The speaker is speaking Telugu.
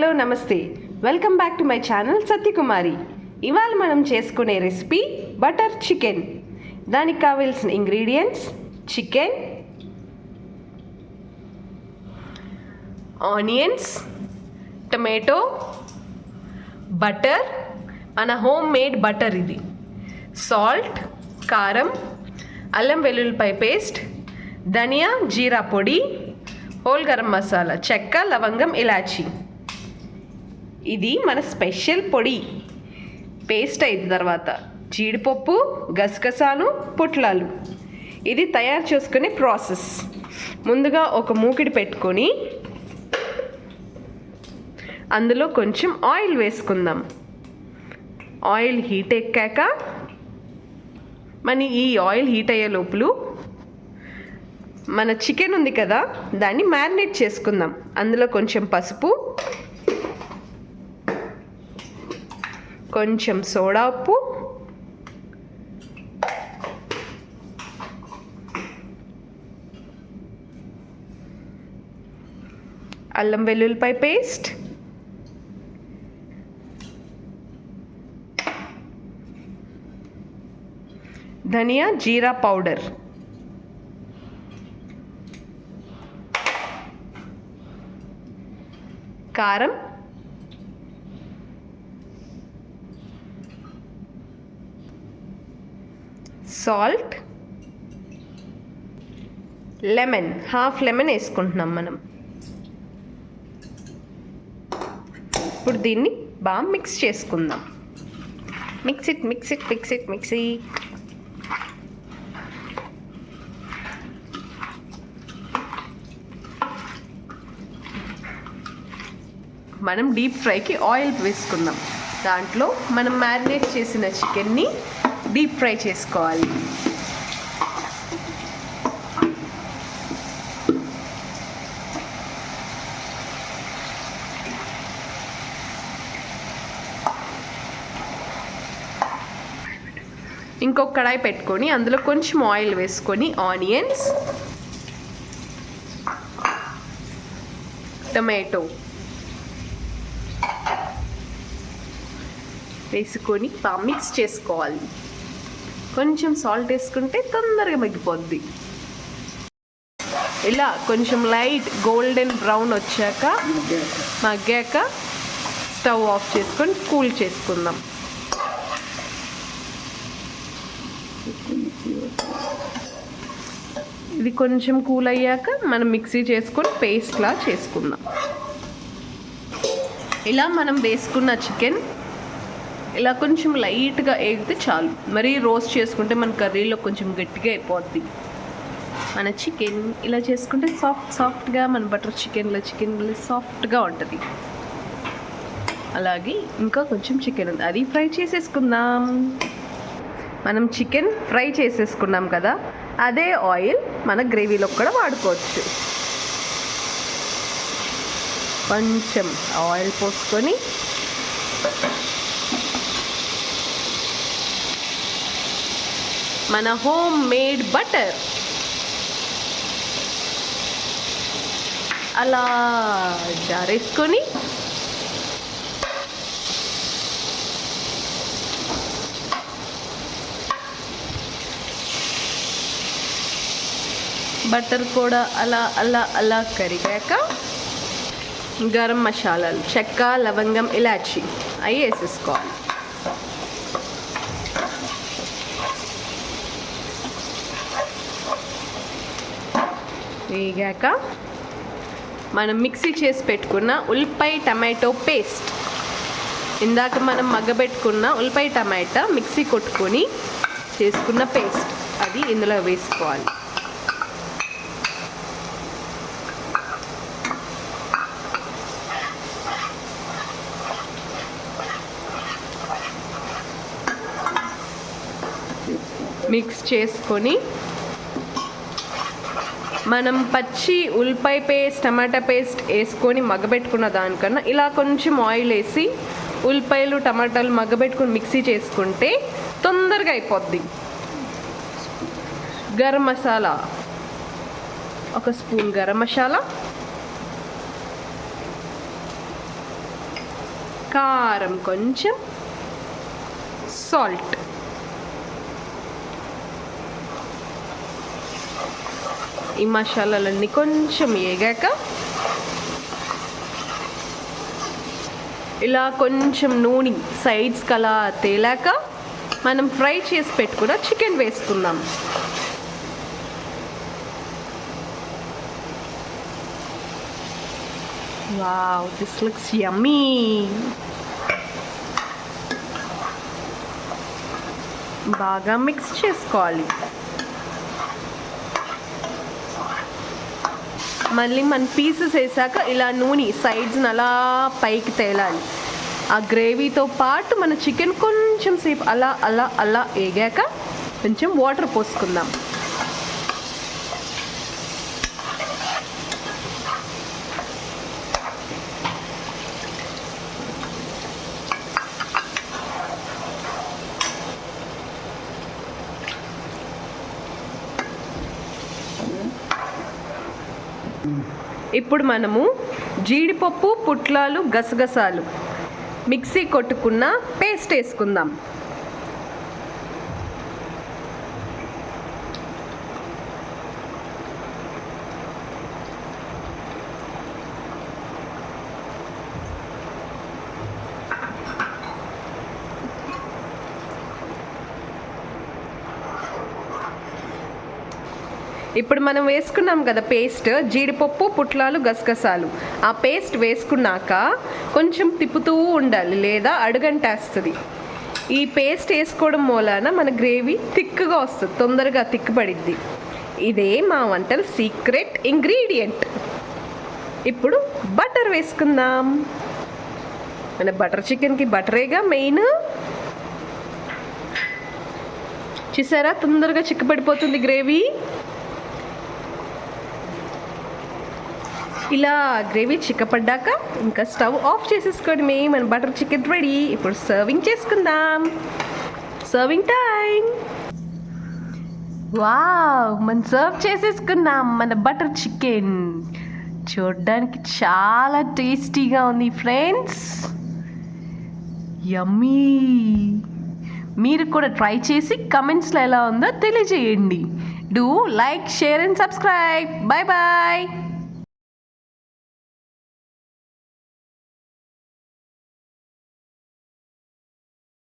హలో నమస్తే, welcome back to my channel Satyakumari. ఇవాళ మనం చేసుకునే రెసిపీ బటర్ చికెన్. దానికి కావాల్సిన ingredients: chicken, onions, tomato, butter, మన హోమ్ మేడ్ బటర్ ఇది, సాల్ట్, కారం, అల్లం వెల్లుల్లిపాయ పేస్ట్, ధనియా జీరా పొడి, హోల్ గరం మసాలా, చెక్క, లవంగం, ఇలాచి. ఇది మన స్పెషల్ పొడి. పేస్ట్ అయిన తర్వాత జీడిపప్పు, గసగసాలు, పొట్లాలు. ఇది తయారు చేసుకునే ప్రాసెస్. ముందుగా ఒక మూకిడి పెట్టుకొని అందులో కొంచెం ఆయిల్ వేసుకుందాం. ఆయిల్ హీట్ ఎక్కాక ఈ ఆయిల్ హీట్ అయ్యే లోపల మన చికెన్ ఉంది కదా, దాన్ని మ్యారినేట్ చేసుకుందాం. అందులో కొంచెం పసుపు, కొంచెం సోడా ఉప్పు, అల్లం వెల్లుల్లిపాయ పేస్ట్, ధనియా జీరా పౌడర్, కారం, సాల్ట్, లెమన్, హాఫ్ లెమన్ వేసుకుంటున్నాం మనం. ఇప్పుడు దీన్ని బాగా మిక్స్ చేసుకుందాం. మిక్సీ. మనం డీప్ ఫ్రైకి ఆయిల్ వేసుకుందాం. దాంట్లో మనం మ్యారినేట్ చేసిన చికెన్ని డీప్ ఫ్రై చేసుకోవాలి. ఇంకొక కడాయి పెట్టుకొని అందులో కొంచెం ఆయిల్ వేసుకొని ఆనియన్స్, టమాటో వేసుకొని బాగా మిక్స్ చేసుకోవాలి. కొంచెం సాల్ట్ వేసుకుంటే తొందరగా మగ్గిపోద్ది. ఇలా కొంచెం లైట్ గోల్డెన్ బ్రౌన్ వచ్చాక మగ్గాక స్టవ్ ఆఫ్ చేసుకొని కూల్ చేసుకుందాం. ఇది కొంచెం కూల్ అయ్యాక మనం మిక్సీ చేసుకొని పేస్ట్లా చేసుకుందాం. ఇలా మనం వేసుకున్న చికెన్ ఇలా కొంచెం లైట్గా వేగితే చాలు. మరీ రోస్ట్ చేసుకుంటే మన కర్రీలో కొంచెం గట్టిగా అయిపోద్ది. మన చికెన్ ఇలా చేసుకుంటే సాఫ్ట్గా మన బటర్ చికెన్లో సాఫ్ట్గా ఉంటుంది. అలాగే ఇంకా కొంచెం చికెన్ ఉంది, అది ఫ్రై చేసేసుకుందాం. మనం చికెన్ ఫ్రై చేసేసుకున్నాం కదా, అదే ఆయిల్ మన గ్రేవీలో కూడా వాడుకోవచ్చు. కొంచెం ఆయిల్ పోసుకొని మన హోమ్ మేడ్ బటర్ అలా జారేసుకొని బటర్ కూడా అలా కరిగాక గరం మసాలాలు, చెక్క, లవంగం, ఇలాచి అవి వేసేసుకోవాలి. వేగాక మనం మిక్సీ చేసి పెట్టుకున్న ఉల్లిపాయ టమాటో పేస్ట్, ఇందాక మనం మగ్గబెట్టుకున్న ఉల్లిపాయ టమాటా మిక్సీ కొట్టుకొని చేసుకున్న పేస్ట్, అది ఇందులో వేసుకోవాలి. మిక్స్ చేసుకొని మనం పచ్చి ఉల్లిపాయ పేస్ట్, టమాటా పేస్ట్ వేసుకొని మగ్గబెట్టుకున్న దానికన్నా ఇలా కొంచెం ఆయిల్ వేసి ఉల్లిపాయలు, టమాటాలు మగ్గబెట్టుకొని మిక్సీ చేసుకుంటే తొందరగా అయిపోద్ది. గరం మసాలా, ఒక స్పూన్ గరం మసాలా, కారం కొంచెం, సాల్ట్. ఈ మసాలాలన్నీ కొంచెం వేగాక ఇలా కొంచెం నూనె సైడ్స్కి అలా తేలాక మనం ఫ్రై చేసి పెట్టుకున్న చికెన్ వేసుకుందాం. వావ్, దిస్ లుక్స్ యమ్మీ. బాగా మిక్స్ చేసుకోవాలి. మళ్ళీ మన పీసెస్ వేసాక ఇలా నూనె సైడ్స్ని అలా పైకి తేలాలి. ఆ గ్రేవీతో పాటు మన చికెన్ కొంచెం సేపు అలా అలా అలా వేగాక కొంచెం వాటర్ పోసుకుందాం. ఇప్పుడు మనము జీడిపప్పు, పుట్లాలు, గసగసాలు మిక్సీ కొట్టుకున్న పేస్ట్ వేసుకుందాం. ఇప్పుడు మనం వేసుకున్నాం కదా పేస్ట్, జీడిపప్పు, పుట్లాలు, గసగసాలు. ఆ పేస్ట్ వేసుకున్నాక కొంచెం తిప్పుతూ ఉండాలి, లేదా అడుగంటేస్తుంది. ఈ పేస్ట్ వేసుకోవడం మూలాన మన గ్రేవీ థిక్గా వస్తుంది, తొందరగా తిక్కుపడిద్ది. ఇదే మా వంటల సీక్రెట్ ఇంగ్రీడియంట్. ఇప్పుడు బటర్ వేసుకుందాం. మన బటర్ చికెన్కి బటరేగా మెయిన్. చూసారా, తొందరగా చిక్కపడిపోతుంది గ్రేవీ. ఇలా గ్రేవీ చిక్కపడ్డాక ఇంకా స్టవ్ ఆఫ్ చేసేసుకోవడమే. మన బటర్ చికెన్ రెడీ. ఇప్పుడు సర్వింగ్ చేసుకుందాం. Serving time. వావ్, మనం సర్వ్ చేసేసుకున్నాం మన బటర్ చికెన్. చూడడానికి చాలా టేస్టీగా ఉంది ఫ్రెండ్స్. యమ్మీ. మీరు కూడా ట్రై చేసి కమెంట్స్లో ఎలా ఉందో తెలియజేయండి. Do like, share and subscribe. Bye bye.